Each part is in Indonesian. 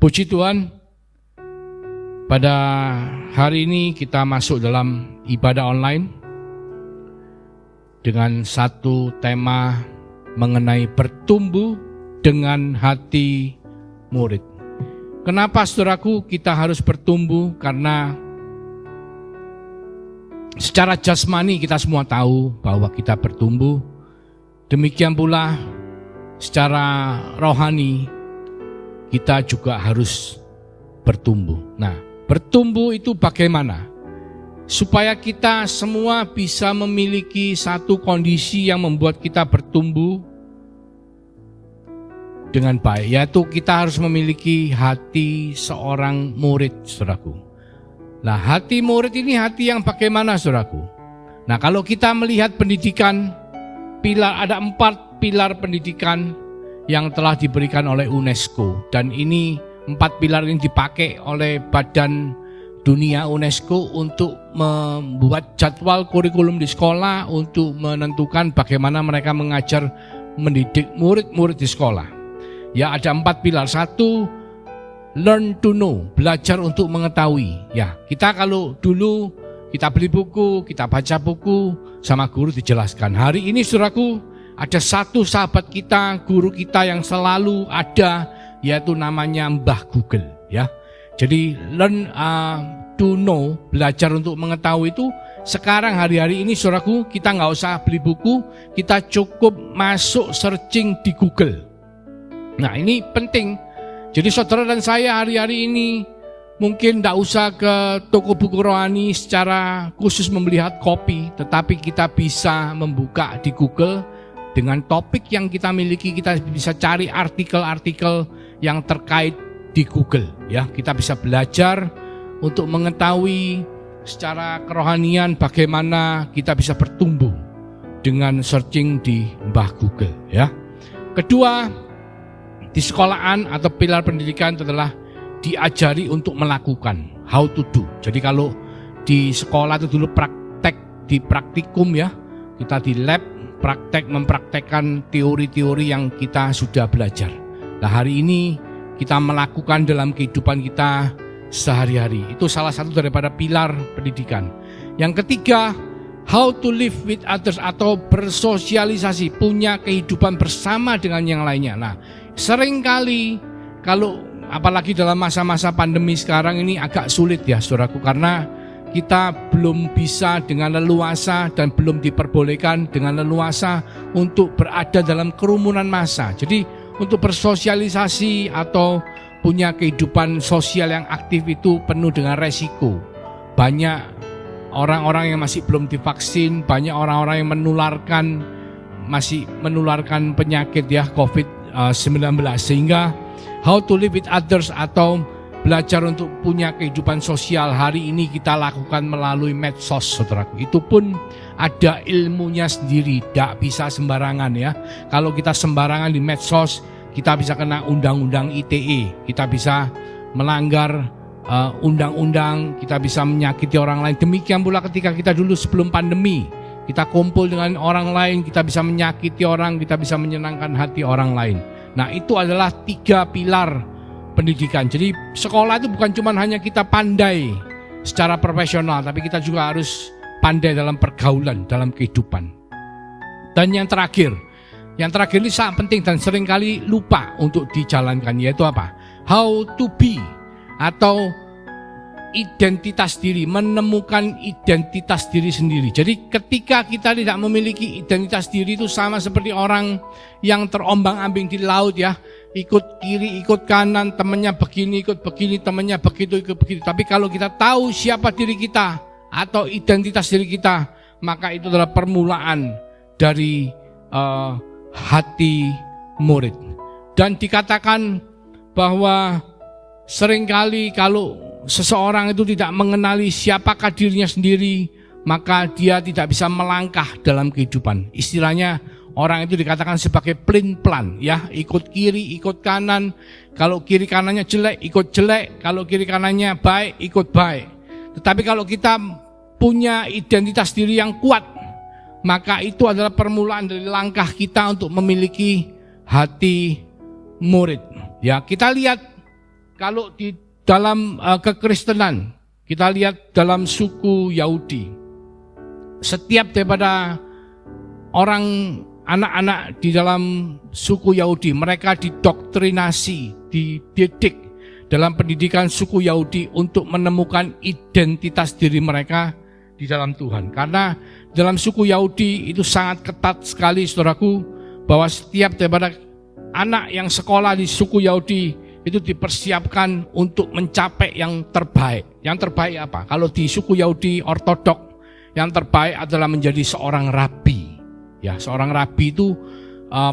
Puji Tuhan, pada hari ini kita masuk dalam ibadah online dengan satu tema mengenai bertumbuh dengan hati murid. Kenapa saudaraku kita harus bertumbuh? Karena secara jasmani kita semua tahu bahwa kita bertumbuh. Demikian pula secara rohani kita juga harus bertumbuh. Nah, bertumbuh itu bagaimana? Supaya kita semua bisa memiliki satu kondisi yang membuat kita bertumbuh dengan baik, yaitu kita harus memiliki hati seorang murid, saudaraku. Nah, hati murid ini hati yang bagaimana, saudaraku? Nah, kalau kita melihat pendidikan, ada 4 pilar pendidikan yang telah diberikan oleh UNESCO, dan ini 4 pilar ini dipakai oleh Badan Dunia UNESCO untuk membuat jadwal kurikulum di sekolah untuk menentukan bagaimana mereka mengajar mendidik murid-murid di sekolah. Ya, ada 4 pilar. 1, learn to know, belajar untuk mengetahui. Ya, kita kalau dulu kita beli buku, kita baca buku, sama guru dijelaskan. Hari ini saudaraku, ada satu sahabat kita, guru kita yang selalu ada, yaitu namanya Mbah Google. Ya, jadi learn to know, belajar untuk mengetahui itu sekarang hari-hari ini saudaraku, kita nggak usah beli buku, kita cukup masuk searching di Google. Nah, ini penting. Jadi saudara dan saya hari-hari ini mungkin tidak usah ke toko buku rohani secara khusus melihat kopi, tetapi kita bisa membuka di Google. Dengan topik yang kita miliki, kita bisa cari artikel-artikel yang terkait di Google. Ya, kita bisa belajar untuk mengetahui secara kerohanian bagaimana kita bisa bertumbuh dengan searching di Mbah Google. Ya. Kedua, di sekolahan atau pilar pendidikan itu adalah diajari untuk melakukan, how to do. Jadi kalau di sekolah itu dulu praktek di praktikum, ya, kita di lab mempraktekkan teori-teori yang kita sudah belajar. Nah, hari ini kita melakukan dalam kehidupan kita sehari-hari. Itu salah satu daripada pilar pendidikan. Yang ketiga, how to live with others atau bersosialisasi, punya kehidupan bersama dengan yang lainnya. Nah, seringkali kalau apalagi dalam masa-masa pandemi sekarang ini agak sulit ya saudaraku, karena kita belum bisa dengan leluasa dan belum diperbolehkan dengan leluasa untuk berada dalam kerumunan massa. Jadi untuk bersosialisasi atau punya kehidupan sosial yang aktif itu penuh dengan resiko. Banyak orang-orang yang masih belum divaksin, banyak orang-orang yang masih menularkan penyakit ya COVID-19, sehingga how to live with others atau belajar untuk punya kehidupan sosial hari ini kita lakukan melalui medsos, saudaraku. Itu pun ada ilmunya sendiri, tidak bisa sembarangan ya. Kalau kita sembarangan di medsos, kita bisa kena undang-undang ITE, kita bisa melanggar undang-undang, kita bisa menyakiti orang lain. Demikian pula ketika kita dulu sebelum pandemi, kita kumpul dengan orang lain, kita bisa menyakiti orang, kita bisa menyenangkan hati orang lain. Nah, itu adalah 3 pilar pendidikan. Jadi sekolah itu bukan cuma hanya kita pandai secara profesional, tapi kita juga harus pandai dalam pergaulan, dalam kehidupan. Dan yang terakhir ini sangat penting dan seringkali lupa untuk dijalankan, yaitu apa? How to be atau identitas diri, menemukan identitas diri sendiri. Jadi ketika kita tidak memiliki identitas diri, itu sama seperti orang yang terombang-ambing di laut ya, ikut kiri, ikut kanan, temannya begini, ikut begini, temannya begitu, ikut begitu. Tapi kalau kita tahu siapa diri kita atau identitas diri kita, maka itu adalah permulaan dari hati murid. Dan dikatakan bahwa seringkali kalau seseorang itu tidak mengenali siapakah dirinya sendiri, maka dia tidak bisa melangkah dalam kehidupan. Istilahnya orang itu dikatakan sebagai plin-plan ya, ikut kiri, ikut kanan. Kalau kiri kanannya jelek, ikut jelek. Kalau kiri kanannya baik, ikut baik. Tetapi kalau kita punya identitas diri yang kuat, maka itu adalah permulaan dari langkah kita untuk memiliki hati murid. Ya, kita lihat kalau di dalam kekristenan, kita lihat dalam suku Yahudi, setiap daripada orang anak-anak di dalam suku Yahudi, mereka didoktrinasi, dididik dalam pendidikan suku Yahudi untuk menemukan identitas diri mereka di dalam Tuhan. Karena dalam suku Yahudi itu sangat ketat sekali, saudaraku, bahwa setiap daripada anak yang sekolah di suku Yahudi itu dipersiapkan untuk mencapai yang terbaik. Yang terbaik apa? Kalau di suku Yahudi Ortodok, yang terbaik adalah menjadi seorang rabi. Ya, seorang rabi itu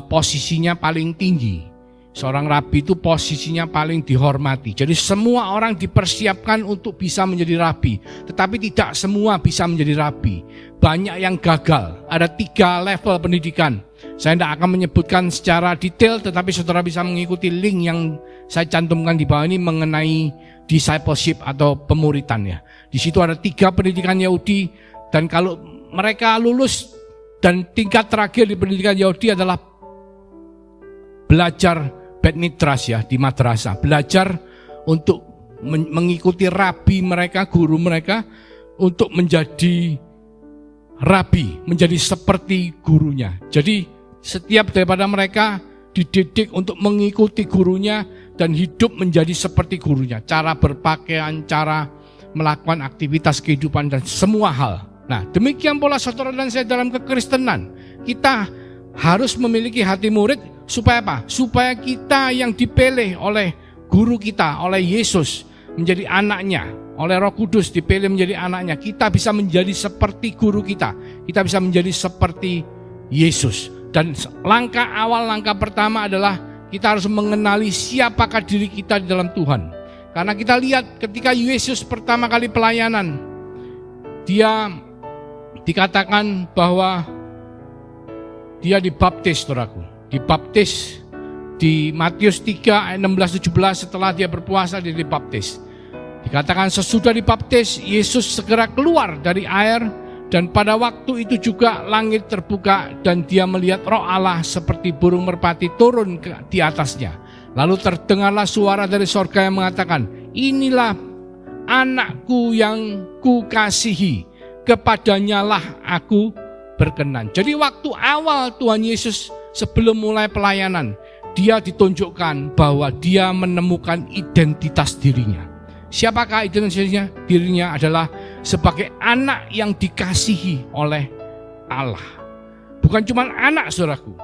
posisinya paling tinggi. Seorang rabi itu posisinya paling dihormati. Jadi semua orang dipersiapkan untuk bisa menjadi rabi. Tetapi tidak semua bisa menjadi rabi. Banyak yang gagal. Ada 3 level pendidikan. Saya tidak akan menyebutkan secara detail, tetapi saudara bisa mengikuti link yang saya cantumkan di bawah ini mengenai discipleship atau pemuritan ya. Di situ ada 3 pendidikan Yahudi, dan kalau mereka lulus, dan tingkat terakhir di pendidikan Yahudi adalah belajar Bet Midras ya, di madrasah. Belajar untuk mengikuti rabi mereka, guru mereka, untuk menjadi rabi, menjadi seperti gurunya. Jadi setiap daripada mereka dididik untuk mengikuti gurunya dan hidup menjadi seperti gurunya. Cara berpakaian, cara melakukan aktivitas kehidupan, dan semua hal. Nah, demikian pula saudara dan saya dalam kekristenan. Kita harus memiliki hati murid supaya apa? Supaya kita yang dipilih oleh guru kita, oleh Yesus, menjadi anaknya, oleh Roh Kudus dipilih menjadi anaknya. Kita bisa menjadi seperti guru kita. Kita bisa menjadi seperti Yesus. Dan langkah awal, langkah pertama adalah kita harus mengenali siapakah diri kita di dalam Tuhan. Karena kita lihat ketika Yesus pertama kali pelayanan, dia dikatakan bahwa dia dibaptis, saudaraku. Dibaptis di Matius 3 ayat 16-17, setelah dia berpuasa dia dibaptis. Dikatakan sesudah dibaptis, Yesus segera keluar dari air, dan pada waktu itu juga langit terbuka dan dia melihat Roh Allah seperti burung merpati turun di atasnya. Lalu terdengarlah suara dari sorga yang mengatakan, inilah anakku yang kukasihi, kepadanyalah aku berkenan. Jadi waktu awal Tuhan Yesus sebelum mulai pelayanan, dia ditunjukkan bahwa dia menemukan identitas dirinya. Siapakah identitasnya? Dirinya adalah sebagai anak yang dikasihi oleh Allah. Bukan cuma anak, saudaraku,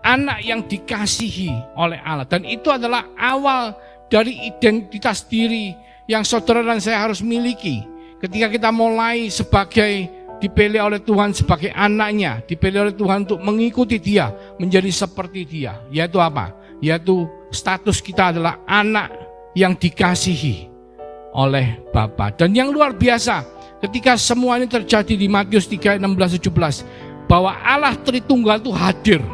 anak yang dikasihi oleh Allah. Dan itu adalah awal dari identitas diri yang saudara dan saya harus miliki. Ketika kita mulai sebagai dipilih oleh Tuhan sebagai anaknya, dipilih oleh Tuhan untuk mengikuti dia, menjadi seperti dia. Yaitu apa? Yaitu status kita adalah anak yang dikasihi oleh Bapa. Dan yang luar biasa, ketika semua ini terjadi di Matius 3 ayat 16-17, bahwa Allah Tritunggal itu hadir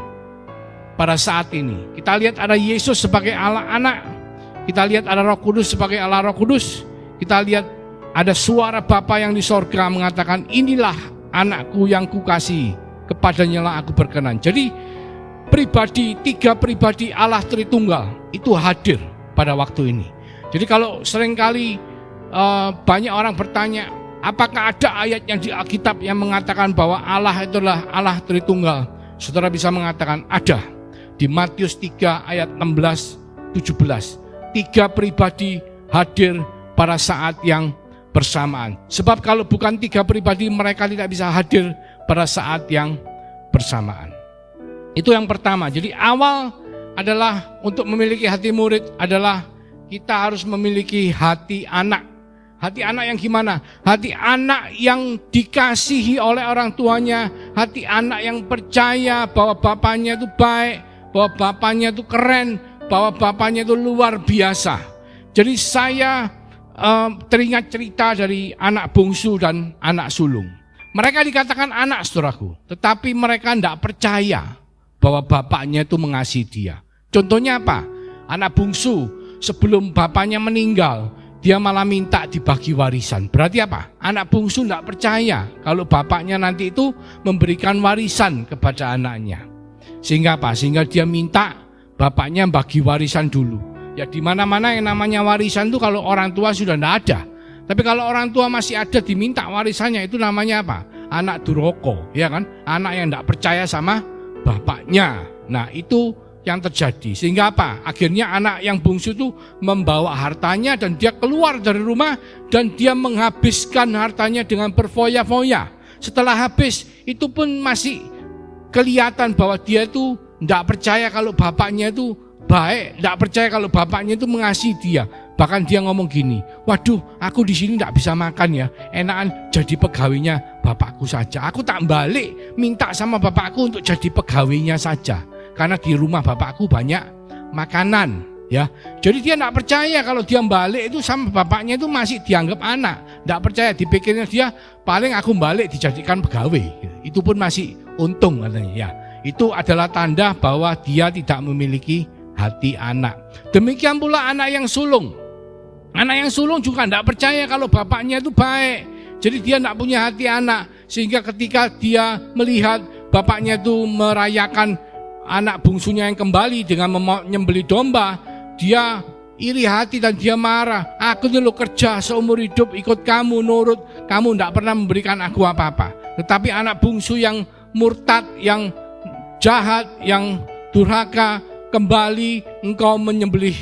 pada saat ini. Kita lihat ada Yesus sebagai Allah anak, kita lihat ada Roh Kudus sebagai Allah Roh Kudus, kita lihat ada suara Bapa yang di sorga mengatakan, inilah anakku yang kukasihi, kepadanya lah aku berkenan. Jadi pribadi, 3 pribadi Allah Tritunggal itu hadir pada waktu ini. Jadi kalau seringkali banyak orang bertanya, apakah ada ayat yang di Alkitab yang mengatakan bahwa Allah itulah Allah Tritunggal? Saudara bisa mengatakan ada. Di Matius 3 ayat 16-17. 3 pribadi hadir pada saat yang bersamaan. Sebab kalau bukan 3 pribadi, mereka tidak bisa hadir pada saat yang bersamaan. Itu yang pertama. Jadi awal adalah untuk memiliki hati murid adalah kita harus memiliki hati anak. Hati anak yang gimana? Hati anak yang dikasihi oleh orang tuanya. Hati anak yang percaya bahwa bapaknya itu baik, bahwa bapaknya itu keren, bahwa bapaknya itu luar biasa. Jadi saya teringat cerita dari anak bungsu dan anak sulung. Mereka dikatakan anak, saudaraku, tetapi mereka tidak percaya bahwa bapaknya itu mengasihi dia. Contohnya apa? Anak bungsu sebelum bapaknya meninggal, dia malah minta dibagi warisan. Berarti apa? Anak bungsu tidak percaya kalau bapaknya nanti itu memberikan warisan kepada anaknya. Sehingga apa? Sehingga dia minta bapaknya bagi warisan dulu. Ya di mana-mana yang namanya warisan itu kalau orang tua sudah tidak ada. Tapi kalau orang tua masih ada diminta warisannya, itu namanya apa? Anak durhaka, ya kan? Anak yang tidak percaya sama bapaknya. Nah itu yang terjadi. Sehingga apa? Akhirnya anak yang bungsu itu membawa hartanya dan dia keluar dari rumah dan dia menghabiskan hartanya dengan berfoya-foya. Setelah habis itu pun masih kelihatan bahwa dia itu tidak percaya kalau bapaknya itu baik, tidak percaya kalau bapaknya itu mengasihi dia. Bahkan dia ngomong gini, waduh aku di sini tidak bisa makan ya, enakan jadi pegawainya bapakku saja. Aku tak balik minta sama bapakku untuk jadi pegawainya saja, karena di rumah bapakku banyak makanan. Ya, jadi dia tidak percaya kalau dia balik itu sama bapaknya itu masih dianggap anak. Tidak percaya, dipikirnya dia paling aku balik dijadikan pegawai. Itu pun masih untung katanya. Ya, itu adalah tanda bahwa dia tidak memiliki hati anak. Demikian pula anak yang sulung. Anak yang sulung juga tidak percaya kalau bapaknya itu baik. Jadi dia tidak punya hati anak. Sehingga ketika dia melihat bapaknya itu merayakan anak bungsunya yang kembali dengan menyembelih domba, dia iri hati dan dia marah. Aku dulu kerja seumur hidup ikut kamu, nurut. Kamu tidak pernah memberikan aku apa-apa. Tetapi anak bungsu yang murtad, yang jahat, yang durhaka, kembali engkau menyembelih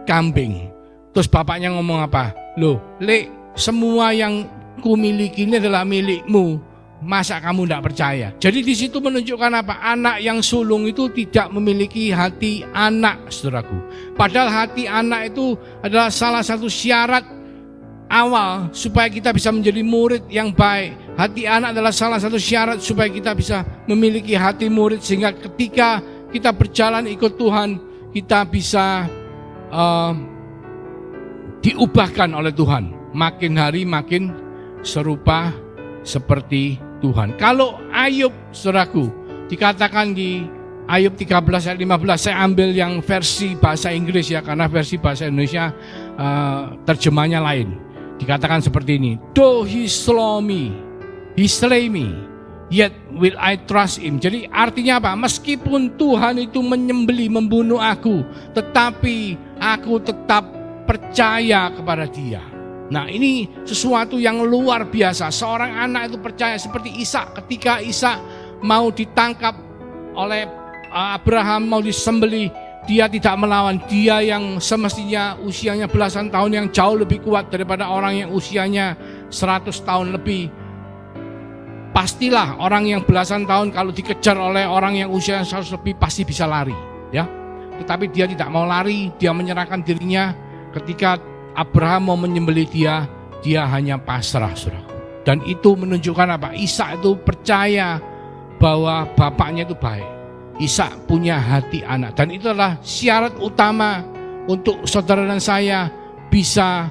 kambing. Terus bapaknya ngomong apa? Loh, Lek, semua yang kumiliki ini adalah milikmu. Masa kamu tidak percaya? Jadi di situ menunjukkan apa? Anak yang sulung itu tidak memiliki hati anak, saudaraku. Padahal hati anak itu adalah salah satu syarat awal supaya kita bisa menjadi murid yang baik. Hati anak adalah salah satu syarat supaya kita bisa memiliki hati murid, sehingga ketika kita berjalan ikut Tuhan, kita bisa diubahkan oleh Tuhan. Makin hari makin serupa seperti Tuhan. Kalau Ayub, saudaraku, dikatakan di Ayub 13 ayat 15, saya ambil yang versi bahasa Inggris ya, karena versi bahasa Indonesia terjemahnya lain. Dikatakan seperti ini, though he slay me, yet will I trust him. Jadi artinya apa? Meskipun Tuhan itu menyembelih, membunuh aku, tetapi aku tetap percaya kepada dia. Nah ini sesuatu yang luar biasa. Seorang anak itu percaya, seperti Ishak. Ketika Ishak mau ditangkap oleh Abraham, mau disembelih, dia tidak melawan. Dia yang semestinya usianya belasan tahun, yang jauh lebih kuat daripada orang yang usianya 100 tahun lebih. Pastilah orang yang belasan tahun kalau dikejar oleh orang yang usianya 100 lebih pasti bisa lari, ya. Tetapi dia tidak mau lari, dia menyerahkan dirinya. Ketika Abraham mau menyembelih dia, dia hanya pasrah, saudara. Dan itu menunjukkan apa? Ishak itu percaya bahwa bapaknya itu baik. Ishak punya hati anak, dan itu adalah syarat utama untuk saudara dan saya bisa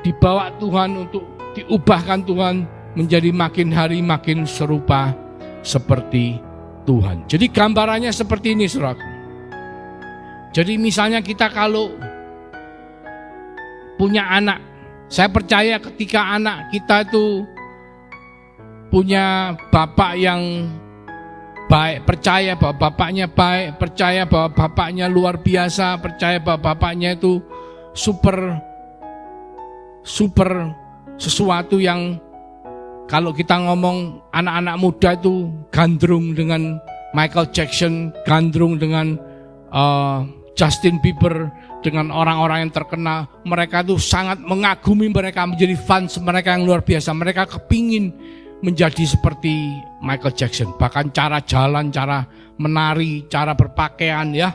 dibawa Tuhan, untuk diubahkan Tuhan menjadi makin hari makin serupa seperti Tuhan. Jadi gambarannya seperti ini, saudaraku. Jadi misalnya kita kalau punya anak, saya percaya ketika anak kita itu punya bapak yang baik, percaya bahwa bapaknya baik, percaya bahwa bapaknya luar biasa, percaya bahwa bapaknya itu super sesuatu yang, kalau kita ngomong anak-anak muda itu gandrung dengan Michael Jackson, gandrung dengan Justin Bieber, dengan orang-orang yang terkenal. Mereka itu sangat mengagumi mereka, menjadi fans mereka yang luar biasa. Mereka kepingin menjadi seperti Michael Jackson. Bahkan cara jalan, cara menari, cara berpakaian, ya.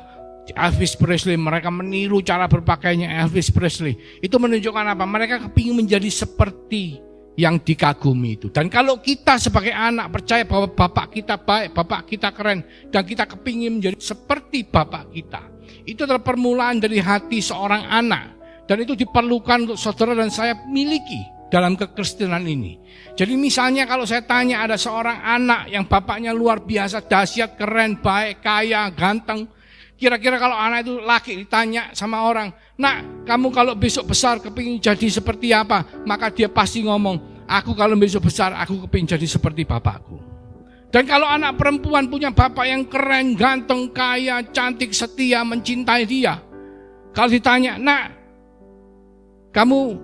Elvis Presley, mereka meniru cara berpakaiannya Elvis Presley. Itu menunjukkan apa? Mereka kepingin menjadi seperti yang dikagumi itu. Dan kalau kita sebagai anak percaya bahwa bapak kita baik, bapak kita keren, dan kita kepingin menjadi seperti bapak kita, itu adalah permulaan dari hati seorang anak. Dan itu diperlukan untuk saudara dan saya miliki dalam kekristenan ini. Jadi misalnya kalau saya tanya ada seorang anak yang bapaknya luar biasa, dahsyat, keren, baik, kaya, ganteng. Kira-kira kalau anak itu laki ditanya sama orang, "Nak, kamu kalau besok besar kepingin jadi seperti apa?" Maka dia pasti ngomong, "Aku kalau besok besar aku kepingin jadi seperti bapakku." Dan kalau anak perempuan punya bapak yang keren, ganteng, kaya, cantik, setia, mencintai dia, Kalau ditanya, nak, kamu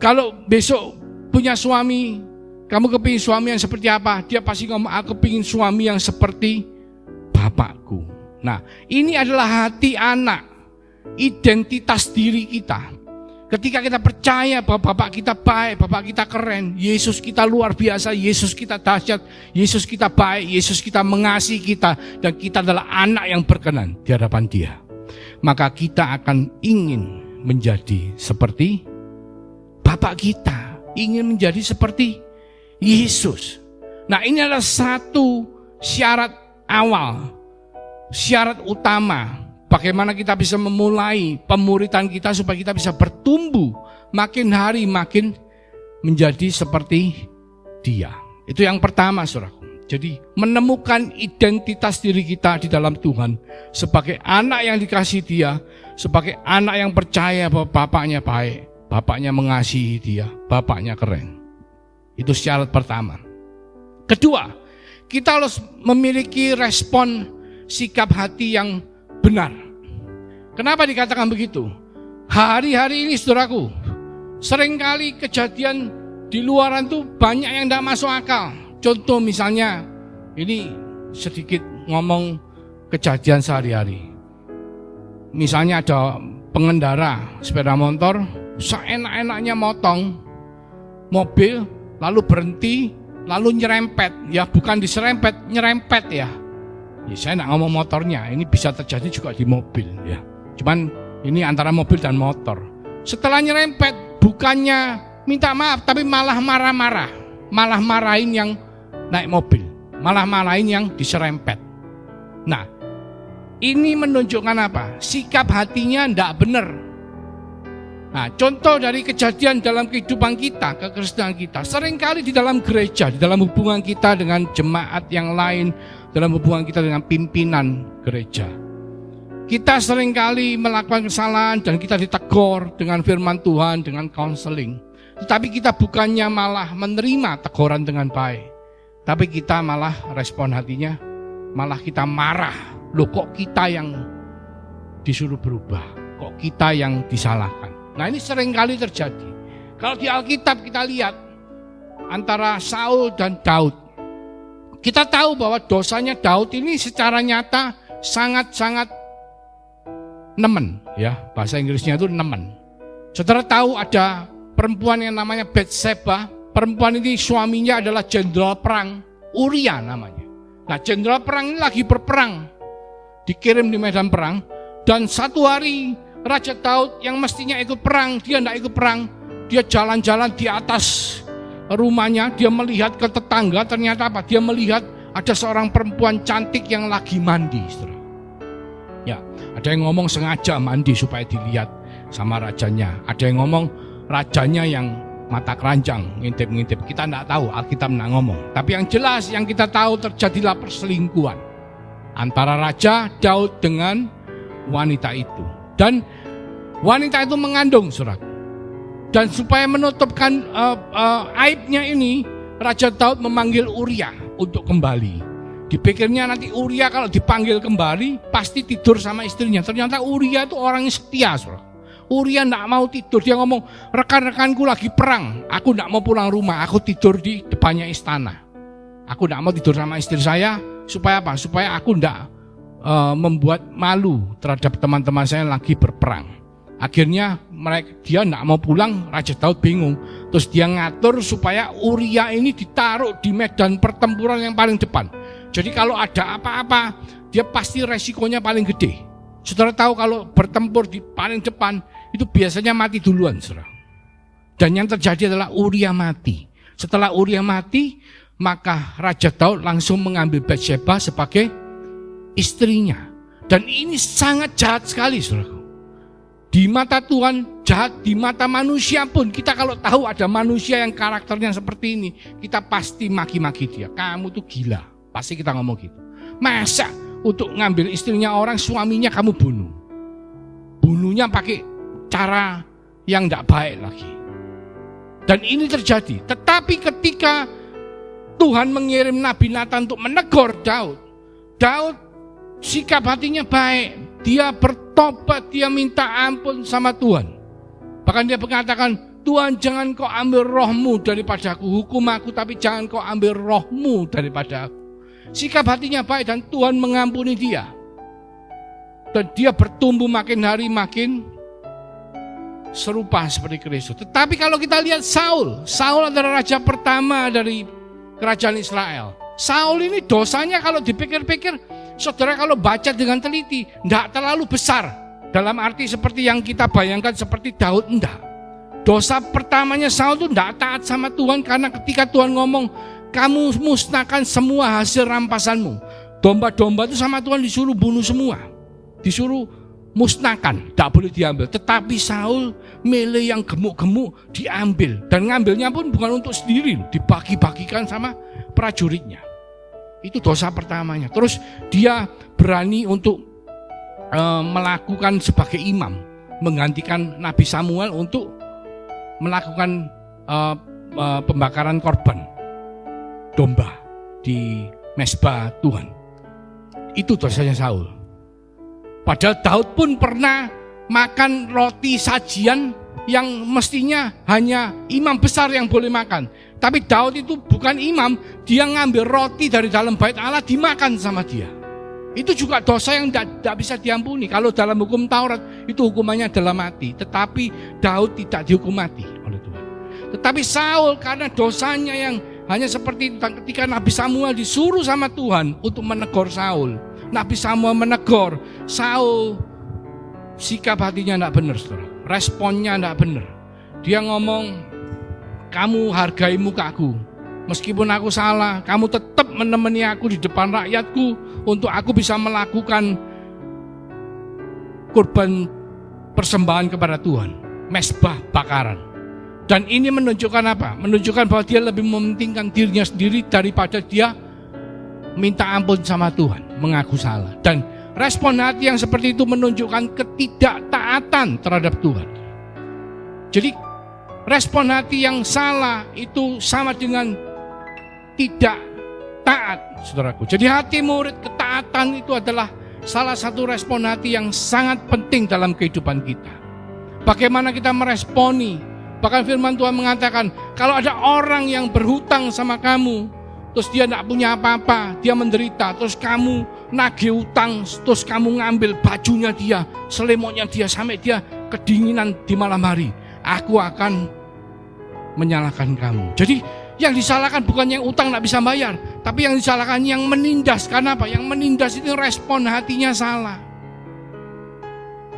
kalau besok punya suami, kamu kepingin suami yang seperti apa? Dia pasti ngomong, aku kepingin suami yang seperti bapakku. Nah, ini adalah hati anak, identitas diri kita. Ketika kita percaya bahwa Bapak kita baik, Bapak kita keren, Yesus kita luar biasa, Yesus kita dahsyat, Yesus kita baik, Yesus kita mengasihi kita, dan kita adalah anak yang berkenan di hadapan Dia, maka kita akan ingin menjadi seperti Bapak kita, ingin menjadi seperti Yesus. Nah, ini adalah satu syarat awal, syarat utama bagaimana kita bisa memulai pemuridan kita supaya kita bisa bertumbuh makin hari makin menjadi seperti Dia. Itu yang pertama, saudaraku. Jadi menemukan identitas diri kita di dalam Tuhan sebagai anak yang dikasihi Dia, sebagai anak yang percaya bahwa bapaknya baik, bapaknya mengasihi dia, bapaknya keren. Itu syarat pertama. Kedua, kita harus memiliki respon sikap hati yang benar. Kenapa dikatakan begitu? Hari-hari ini saudaraku, seringkali kejadian di luaran tuh banyak yang tidak masuk akal. Contoh misalnya, ini sedikit ngomong kejadian sehari-hari. Misalnya ada pengendara sepeda motor, seenak-enaknya motong mobil, lalu berhenti, lalu nyerempet. Ya bukan diserempet, nyerempet ya. Saya tidak ngomong motornya, ini bisa terjadi juga di mobil ya. Cuman ini antara mobil dan motor. Setelah nyerempet, bukannya minta maaf, tapi malah marah-marah. Malah marahin yang naik mobil, malah marahin yang diserempet. Nah, ini menunjukkan apa? Sikap hatinya tidak benar. Nah, contoh dari kejadian dalam kehidupan kita, kekristenan kita, seringkali di dalam gereja, di dalam hubungan kita dengan jemaat yang lain, dalam hubungan kita dengan pimpinan gereja, kita seringkali melakukan kesalahan dan kita ditegur dengan firman Tuhan, dengan counseling. Tetapi kita bukannya malah menerima teguran dengan baik, tapi kita malah respon hatinya, malah kita marah. Loh, kok kita yang disuruh berubah, kok kita yang disalahkan. Nah, ini seringkali terjadi. Kalau di Alkitab kita lihat antara Saul dan Daud, kita tahu bahwa dosanya Daud ini secara nyata sangat-sangat nemen, ya, bahasa Inggrisnya itu nemen. Saudara tahu ada perempuan yang namanya Batseba. Perempuan ini suaminya adalah jenderal perang Uria namanya. Nah, jenderal perang ini lagi berperang, dikirim di medan perang, dan satu hari Raja Daud yang mestinya ikut perang, dia tidak ikut perang. Dia jalan-jalan di atas rumahnya, dia melihat ke tetangga, ternyata apa? Dia melihat ada seorang perempuan cantik yang lagi mandi. Ya, ada yang ngomong sengaja mandi supaya dilihat sama rajanya. Ada yang ngomong rajanya yang mata keranjang, ngintip-ngintip. Kita tidak tahu, Alkitab tidak ngomong. Tapi yang jelas yang kita tahu terjadilah perselingkuhan antara Raja Daud dengan wanita itu. Dan wanita itu mengandung, saudara. Dan supaya menutupkan aibnya ini, Raja Daud memanggil Uria untuk kembali. Dipikirnya nanti Uria kalau dipanggil kembali pasti tidur sama istrinya. Ternyata Uria itu orang yang setia, saudara. Uria tidak mau tidur. Dia ngomong, rekan-rekanku lagi perang, aku tidak mau pulang rumah, aku tidur di depannya istana. Aku tidak mau tidur sama istri saya. Supaya apa? Supaya aku tidak membuat malu terhadap teman-teman saya yang lagi berperang. Akhirnya dia tidak mau pulang. Raja Daud bingung. Terus dia ngatur supaya Uria ini ditaruh di medan pertempuran yang paling depan. Jadi kalau ada apa-apa, dia pasti resikonya paling gede. Saudara tahu kalau bertempur di paling depan, itu biasanya mati duluan, saudara. Dan yang terjadi adalah Uria mati. Setelah Uria mati, maka Raja Daud langsung mengambil Batseba sebagai istrinya. Dan ini sangat jahat sekali, saudara. Di mata Tuhan jahat, di mata manusia pun kita kalau tahu ada manusia yang karakternya seperti ini, kita pasti maki-maki dia. Kamu tuh gila, pasti kita ngomong gitu. Masa untuk ngambil istrinya orang, suaminya kamu bunuh? Bunuhnya pakai cara yang tidak baik lagi. Dan ini terjadi. Tetapi ketika Tuhan mengirim Nabi Nathan untuk menegur Daud, Daud sikap hatinya baik. Dia bertobat bertobat, dia minta ampun sama Tuhan. Bahkan dia mengatakan, Tuhan jangan kau ambil rohmu daripada aku, hukum aku tapi jangan kau ambil rohmu daripada aku. Sikap hatinya baik dan Tuhan mengampuni dia. Dan dia bertumbuh makin hari makin serupa seperti Kristus. Tetapi kalau kita lihat Saul adalah raja pertama dari kerajaan Israel. Saul ini dosanya kalau dipikir-pikir, saudara kalau baca dengan teliti, tidak terlalu besar. Dalam arti seperti yang kita bayangkan seperti Daud, enggak. Dosa pertamanya Saul itu tidak taat sama Tuhan karena ketika Tuhan ngomong, kamu musnahkan semua hasil rampasanmu. Domba-domba itu sama Tuhan disuruh bunuh semua. Disuruh musnahkan, tidak boleh diambil. Tetapi Saul milih yang gemuk-gemuk diambil. Dan ngambilnya pun bukan untuk sendiri, dibagi-bagikan sama prajuritnya. Itu dosa pertamanya. Terus dia berani untuk melakukan sebagai imam, menggantikan Nabi Samuel untuk melakukan pembakaran korban domba di mezbah Tuhan. Itu dosanya Saul. Padahal Daud pun pernah makan roti sajian yang mestinya hanya imam besar yang boleh makan. Tapi Daud itu bukan imam, dia ngambil roti dari dalam bait Allah dimakan sama dia. Itu juga dosa yang tidak bisa diampuni. Kalau dalam hukum Taurat itu hukumannya adalah mati. Tetapi Daud tidak dihukum mati oleh Tuhan. Tetapi Saul karena dosanya yang hanya seperti itu, ketika Nabi Samuel disuruh sama Tuhan untuk menegur Saul, Nabi Samuel menegur Saul, sikap hatinya tidak benar, saudara. Responnya tidak benar. Dia ngomong, kamu hargai mukaku, meskipun aku salah, kamu tetap menemani aku di depan rakyatku untuk aku bisa melakukan kurban persembahan kepada Tuhan, mezbah bakaran. Dan ini menunjukkan apa? Menunjukkan bahwa dia lebih mementingkan dirinya sendiri daripada dia minta ampun sama Tuhan, mengaku salah. Dan respon hati yang seperti itu menunjukkan ketidaktaatan terhadap Tuhan. Jadi respon hati yang salah itu sama dengan tidak taat, saudaraku. Jadi hati murid, ketaatan itu adalah salah satu respon hati yang sangat penting dalam kehidupan kita. Bagaimana kita meresponi? Bahkan firman Tuhan mengatakan, kalau ada orang yang berhutang sama kamu, terus dia tidak punya apa-apa, dia menderita, terus kamu nagih hutang, terus kamu ngambil bajunya dia, selimutnya dia, sampai dia kedinginan di malam hari, aku akan menyalahkan kamu. Jadi yang disalahkan bukan yang utang tidak bisa bayar, tapi yang disalahkan yang menindas. Karena apa? Yang menindas itu respon hatinya salah.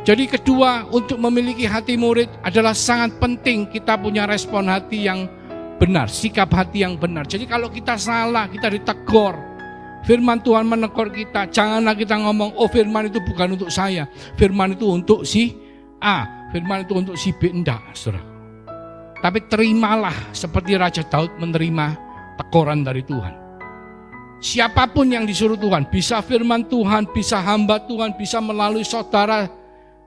Jadi kedua, untuk memiliki hati murid adalah sangat penting kita punya respon hati yang benar, sikap hati yang benar. Jadi kalau kita salah, kita ditegur, firman Tuhan menegur kita, janganlah kita ngomong, oh firman itu bukan untuk saya, firman itu untuk si A, firman itu untuk si B. Enggak, saudara. Tapi terimalah seperti Raja Daud menerima teguran dari Tuhan. Siapapun yang disuruh Tuhan, bisa firman Tuhan, bisa hamba Tuhan, bisa melalui saudara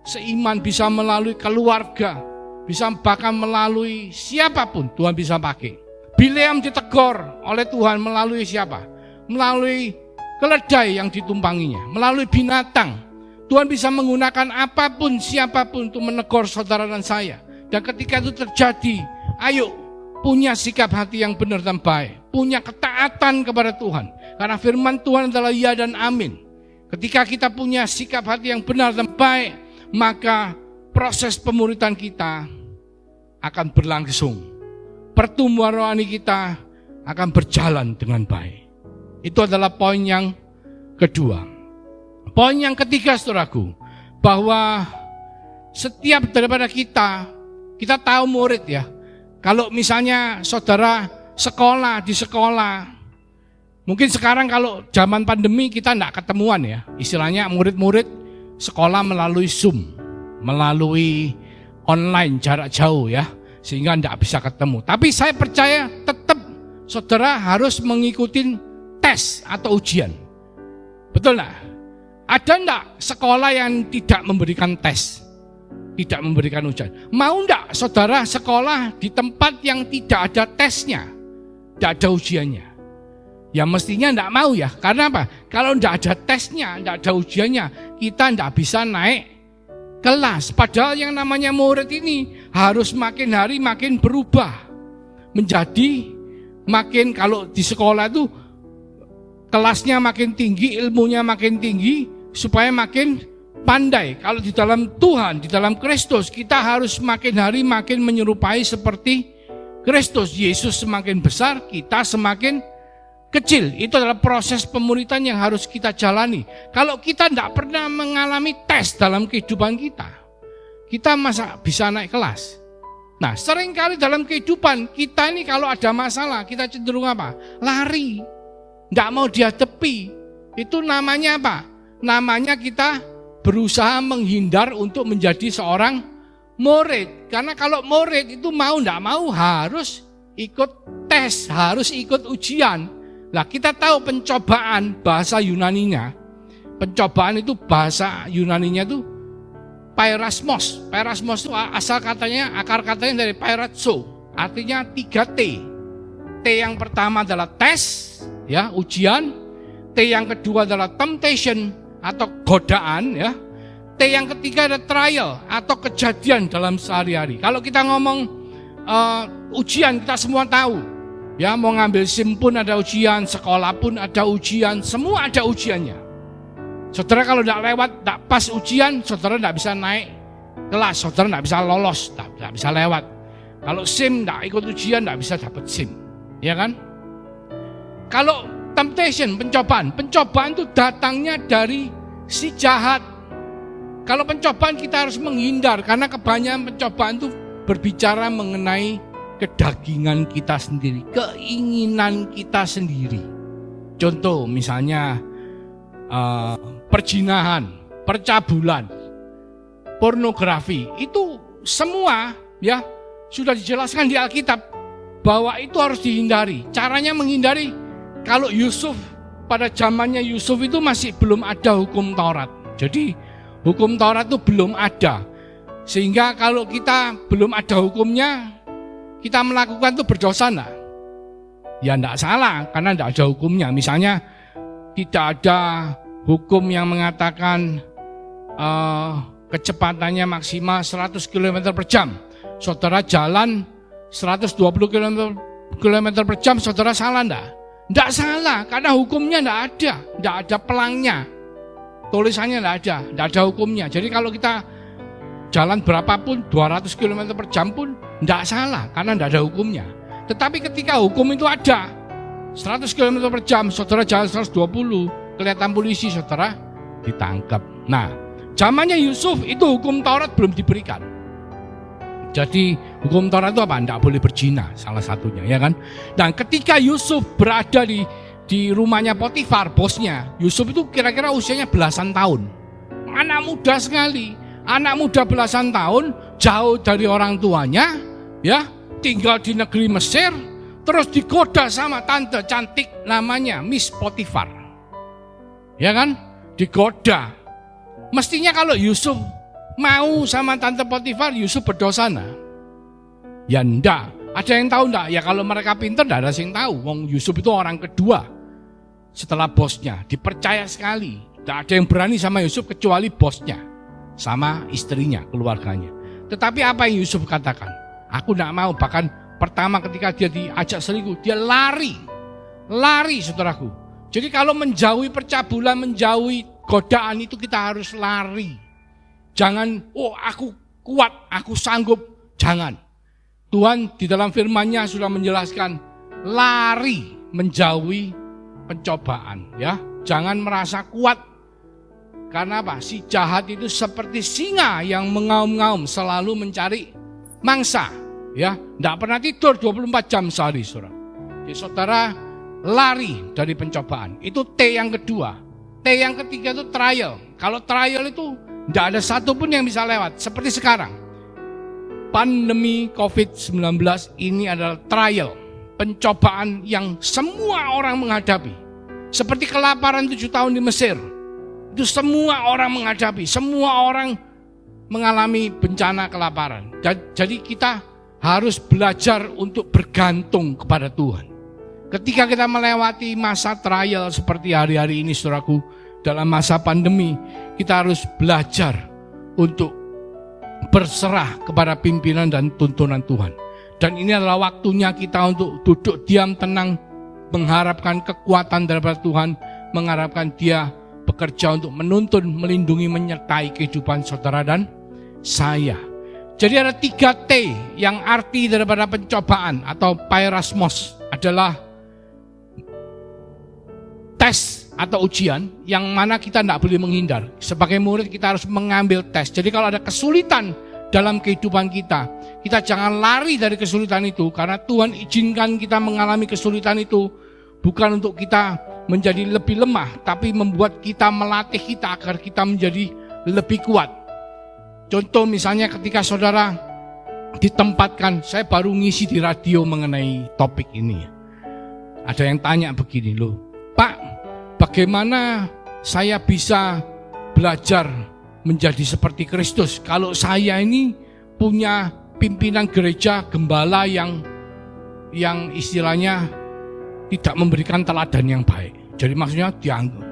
seiman, bisa melalui keluarga, bisa bahkan melalui siapapun Tuhan bisa pakai. Bileam ditegur oleh Tuhan melalui siapa? Melalui keledai yang ditumpanginya, melalui binatang. Tuhan bisa menggunakan apapun, siapapun untuk menegur saudara dan saya. Dan ketika itu terjadi, ayo punya sikap hati yang benar dan baik, punya ketaatan kepada Tuhan. Karena firman Tuhan adalah ya dan amin. Ketika kita punya sikap hati yang benar dan baik, maka proses pemuridan kita akan berlangsung. Pertumbuhan rohani kita akan berjalan dengan baik. Itu adalah poin yang kedua. Poin yang ketiga, saudaraku, bahwa setiap daripada kita tahu murid ya. Kalau misalnya saudara di sekolah, mungkin sekarang kalau zaman pandemi kita tidak ketemuan ya. Istilahnya murid-murid sekolah melalui Zoom, melalui online jarak jauh ya, sehingga tidak bisa ketemu. Tapi saya percaya tetap saudara harus mengikuti tes atau ujian. Betul enggak? Ada enggak sekolah yang tidak memberikan tes, tidak memberikan ujian? Mau enggak saudara sekolah di tempat yang tidak ada tesnya, tidak ada ujiannya? Ya mestinya enggak mau ya. Karena apa? Kalau enggak ada tesnya, enggak ada ujiannya, kita enggak bisa naik kelas. Padahal yang namanya murid ini harus makin hari makin berubah. Menjadi makin, kalau di sekolah itu kelasnya makin tinggi, ilmunya makin tinggi, supaya makin pandai. Kalau di dalam Tuhan, di dalam Kristus, kita harus makin hari makin menyerupai seperti Kristus. Yesus semakin besar, kita semakin kecil. Itu adalah proses pemuritan yang harus kita jalani. Kalau kita tidak pernah mengalami tes dalam kehidupan kita masa bisa naik kelas? Nah, seringkali dalam kehidupan kita ini kalau ada masalah, kita cenderung apa? Lari. Tidak mau dihadapi. Itu namanya apa? Namanya kita berusaha menghindar untuk menjadi seorang murid. Karena kalau murid itu mau tidak mau harus ikut tes, harus ikut ujian. Nah, kita tahu pencobaan bahasa Yunaninya. Pencobaan itu bahasa Yunaninya itu Pairasmos. Pairasmos itu akar katanya dari pairatso. Artinya 3T. T yang pertama adalah tes, ya, ujian. T yang kedua adalah temptation atau godaan, ya. T yang ketiga ada trial atau kejadian dalam sehari-hari. Kalau kita ngomong ujian, kita semua tahu. Ya, mau ngambil SIM pun ada ujian, sekolah pun ada ujian, semua ada ujiannya. Saudara kalau tidak lewat, tidak pas ujian, saudara tidak bisa naik kelas, saudara tidak bisa lolos, tidak bisa lewat. Kalau SIM tidak ikut ujian, tidak bisa dapat SIM, ya kan? Kalau temptation, pencobaan itu datangnya dari si jahat. Kalau pencobaan kita harus menghindar, karena kebanyakan pencobaan itu berbicara mengenai kedagingan kita sendiri, keinginan kita sendiri. Contoh misalnya perzinahan, percabulan, pornografi, itu semua ya sudah dijelaskan di Alkitab bahwa itu harus dihindari. Caranya menghindari, kalau Yusuf, pada zamannya Yusuf itu masih belum ada hukum Taurat. Jadi hukum Taurat itu belum ada. Sehingga kalau kita belum ada hukumnya, kita melakukan itu berdosa enggak? Ya enggak salah, karena enggak ada hukumnya. Misalnya tidak ada hukum yang mengatakan kecepatannya maksimal 100 km per jam. Saudara jalan 120 km per jam, saudara salah enggak? Enggak salah, karena hukumnya enggak ada pelangnya. Tulisannya enggak ada hukumnya. Jadi kalau kita jalan berapapun, 200 km per jam pun enggak salah, karena enggak ada hukumnya. Tetapi ketika hukum itu ada, 100 km per jam, saudara jalan 120, kelihatan polisi, saudara ditangkap. Nah, zamannya Yusuf itu hukum Taurat belum diberikan. Jadi hukum Taurat itu apa? Tidak boleh berzina, salah satunya, ya kan? Dan ketika Yusuf berada di rumahnya Potifar, bosnya, Yusuf itu kira-kira usianya belasan tahun. Anak muda sekali, anak muda belasan tahun, jauh dari orang tuanya, ya, tinggal di negeri Mesir, terus digoda sama tante cantik namanya Miss Potifar. Ya kan? Digoda. Mestinya kalau Yusuf mau sama tante Potifar, Yusuf berdosa nah? Ya enggak. Ada yang tahu enggak? Ya kalau mereka pintar enggak ada yang tahu. Wong Yusuf itu orang kedua setelah bosnya, dipercaya sekali. Enggak ada yang berani sama Yusuf kecuali bosnya, sama istrinya, keluarganya. Tetapi apa yang Yusuf katakan? Aku enggak mau. Bahkan pertama ketika dia diajak selingkuh, dia lari, saudaraku. Jadi kalau menjauhi percabulan, menjauhi godaan itu kita harus lari. Jangan, oh aku kuat, aku sanggup. Jangan. Tuhan di dalam firman-Nya sudah menjelaskan, lari menjauhi pencobaan. Ya, jangan merasa kuat. Karena apa? Si jahat itu seperti singa yang mengaum-ngaum, selalu mencari mangsa. Ya, tidak pernah tidur 24 jam sehari, saudara. Jadi saudara lari dari pencobaan. Itu T yang kedua. T yang ketiga itu trial. Kalau trial itu tidak ada satupun yang bisa lewat. Seperti sekarang, pandemi COVID-19 ini adalah trial, pencobaan yang semua orang menghadapi. Seperti kelaparan 7 tahun di Mesir. Itu semua orang menghadapi, semua orang mengalami bencana kelaparan. Jadi kita harus belajar untuk bergantung kepada Tuhan. Ketika kita melewati masa trial seperti hari-hari ini, saudaraku, dalam masa pandemi, kita harus belajar untuk berserah kepada pimpinan dan tuntunan Tuhan. Dan ini adalah waktunya kita untuk duduk diam tenang, mengharapkan kekuatan daripada Tuhan, mengharapkan Dia bekerja untuk menuntun, melindungi, menyertai kehidupan saudara dan saya. Jadi ada 3 T yang arti daripada pencobaan atau peirasmos adalah tes atau ujian yang mana kita tidak boleh menghindar. Sebagai murid kita harus mengambil tes. Jadi kalau ada kesulitan dalam kehidupan kita, kita jangan lari dari kesulitan itu, karena Tuhan izinkan kita mengalami kesulitan itu bukan untuk kita menjadi lebih lemah, tapi membuat kita, melatih kita agar kita menjadi lebih kuat. Contoh misalnya ketika saudara ditempatkan, saya baru ngisi di radio mengenai topik ini. Ada yang tanya begini, loh Pak, bagaimana saya bisa belajar menjadi seperti Kristus kalau saya ini punya pimpinan gereja, gembala yang istilahnya tidak memberikan teladan yang baik. Jadi maksudnya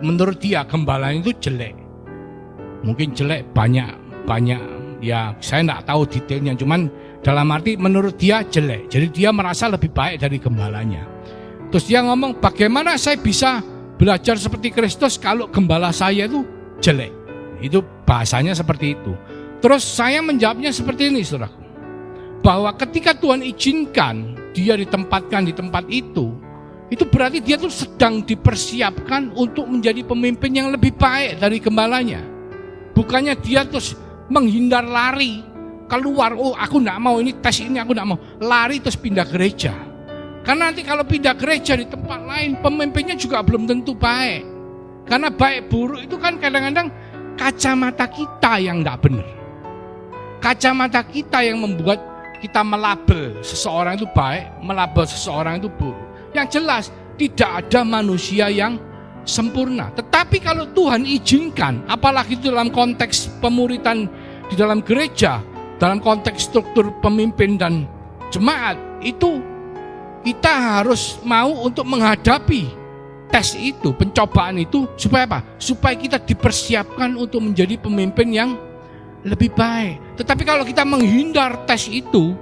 menurut dia gembala itu jelek. Mungkin jelek banyak ya, saya tidak tahu detailnya, cuman dalam arti menurut dia jelek. Jadi dia merasa lebih baik dari gembalanya. Terus dia ngomong, bagaimana saya bisa belajar seperti Kristus kalau gembala saya itu jelek. Itu bahasanya seperti itu. Terus saya menjawabnya seperti ini, saudaraku, bahwa ketika Tuhan izinkan dia ditempatkan di tempat itu berarti dia tuh sedang dipersiapkan untuk menjadi pemimpin yang lebih baik dari gembalanya. Bukannya dia terus menghindar, lari keluar, oh aku enggak mau ini tes ini, aku enggak mau, lari terus pindah gereja. Karena nanti kalau pindah gereja di tempat lain, pemimpinnya juga belum tentu baik. Karena baik buruk itu kan kadang-kadang kacamata kita yang enggak benar. Kacamata kita yang membuat kita melabel seseorang itu baik, melabel seseorang itu buruk. Yang jelas tidak ada manusia yang sempurna. Tetapi kalau Tuhan izinkan, apalagi dalam konteks pemuritan di dalam gereja, dalam konteks struktur pemimpin dan jemaat, itu kita harus mau untuk menghadapi tes itu, pencobaan itu, supaya apa? Supaya kita dipersiapkan untuk menjadi pemimpin yang lebih baik. Tetapi kalau kita menghindar tes itu,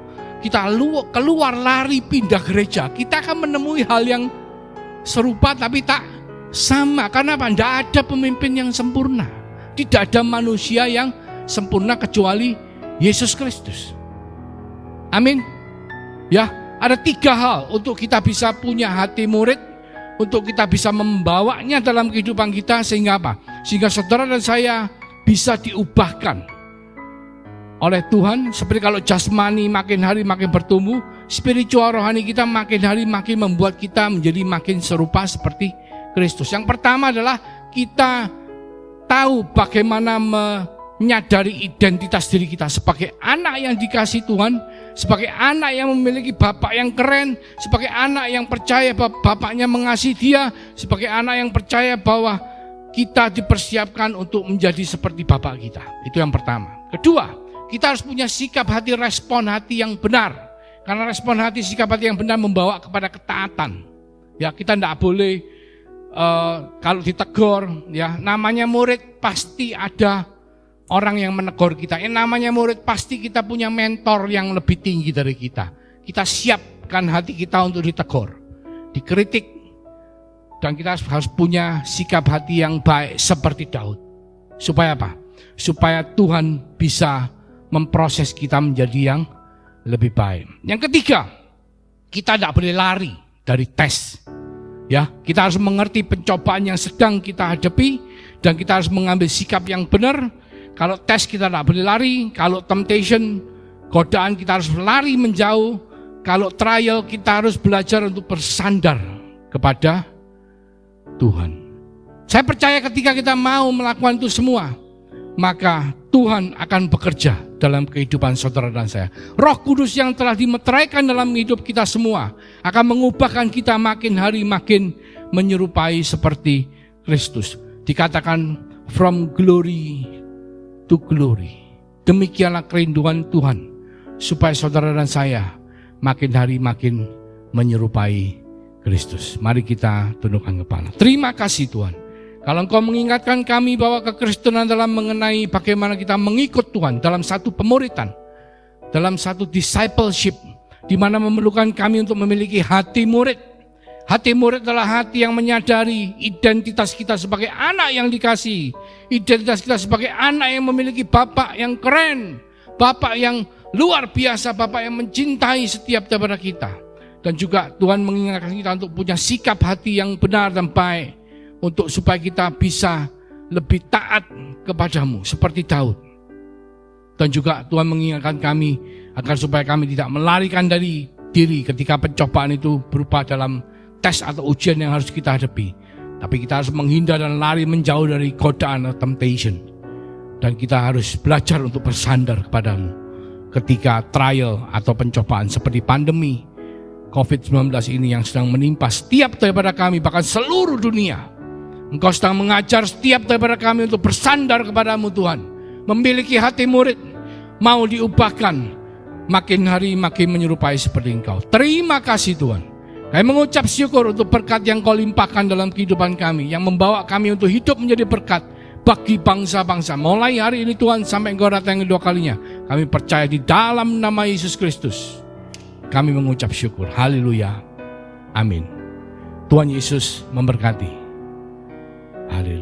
kita keluar, lari, pindah gereja, kita akan menemui hal yang serupa tapi tak sama. Karena apa? Tidak ada pemimpin yang sempurna. Tidak ada manusia yang sempurna kecuali Yesus Kristus. Amin. Ya, ada 3 hal untuk kita bisa punya hati murid, untuk kita bisa membawanya dalam kehidupan kita, sehingga apa? Sehingga saudara dan saya bisa diubahkan oleh Tuhan. Seperti kalau jasmani makin hari makin bertumbuh, spiritual rohani kita makin hari makin membuat kita menjadi makin serupa seperti Kristus. Yang pertama adalah kita tahu bagaimana menyadari identitas diri kita sebagai anak yang dikasihi Tuhan, sebagai anak yang memiliki bapak yang keren, sebagai anak yang percaya bahwa bapaknya mengasihi dia, sebagai anak yang percaya bahwa kita dipersiapkan untuk menjadi seperti bapak kita. Itu yang pertama. Kedua, kita harus punya sikap hati, respon hati yang benar. Karena respon hati, sikap hati yang benar membawa kepada ketaatan. Ya, kita tidak boleh kalau ditegur, ya namanya murid pasti ada orang yang menegur kita. Yang namanya murid pasti kita punya mentor yang lebih tinggi dari kita. Kita siapkan hati kita untuk ditegur, dikritik, dan kita harus punya sikap hati yang baik seperti Daud. Supaya apa? Supaya Tuhan bisa memproses kita menjadi yang lebih baik. Yang ketiga, kita tidak boleh lari dari tes. Ya, kita harus mengerti pencobaan yang sedang kita hadapi dan kita harus mengambil sikap yang benar. Kalau tes kita tidak boleh lari, kalau temptation, godaan kita harus lari menjauh. Kalau trial kita harus belajar untuk bersandar kepada Tuhan. Saya percaya ketika kita mau melakukan itu semua, maka Tuhan akan bekerja dalam kehidupan saudara dan saya. Roh Kudus yang telah dimeteraikan dalam hidup kita semua akan mengubahkan kita makin hari makin menyerupai seperti Kristus. Dikatakan from glory to glory. Demikianlah kerinduan Tuhan supaya saudara dan saya makin hari makin menyerupai Kristus. Mari kita tundukkan kepala. Terima kasih Tuhan. Kalau Engkau mengingatkan kami bahwa kekristenan adalah mengenai bagaimana kita mengikut Tuhan dalam satu pemuritan, dalam satu discipleship, di mana memerlukan kami untuk memiliki hati murid. Hati murid adalah hati yang menyadari identitas kita sebagai anak yang dikasihi, identitas kita sebagai anak yang memiliki Bapak yang keren, Bapak yang luar biasa, Bapak yang mencintai setiap daripada kita. Dan juga Tuhan mengingatkan kita untuk punya sikap hati yang benar dan baik, untuk supaya kita bisa lebih taat kepadamu seperti Daud. Dan juga Tuhan mengingatkan kami agar supaya kami tidak melarikan dari diri ketika pencobaan itu berupa dalam tes atau ujian yang harus kita hadapi. Tapi kita harus menghindar dan lari menjauh dari godaan atau temptation. Dan kita harus belajar untuk bersandar kepadamu ketika trial atau pencobaan seperti pandemi COVID-19 ini yang sedang menimpa setiap daripada kami, bahkan seluruh dunia. Engkau sedang mengajar setiap daripada kami untuk bersandar kepadamu Tuhan. Memiliki hati murid, mau diubahkan, makin hari makin menyerupai seperti Engkau. Terima kasih Tuhan. Kami mengucap syukur untuk berkat yang Kau limpahkan dalam kehidupan kami, yang membawa kami untuk hidup menjadi berkat bagi bangsa-bangsa. Mulai hari ini Tuhan sampai Engkau datang yang kedua kalinya, kami percaya di dalam nama Yesus Kristus. Kami mengucap syukur. Haleluya. Amin. Tuhan Yesus memberkati. Haleluya.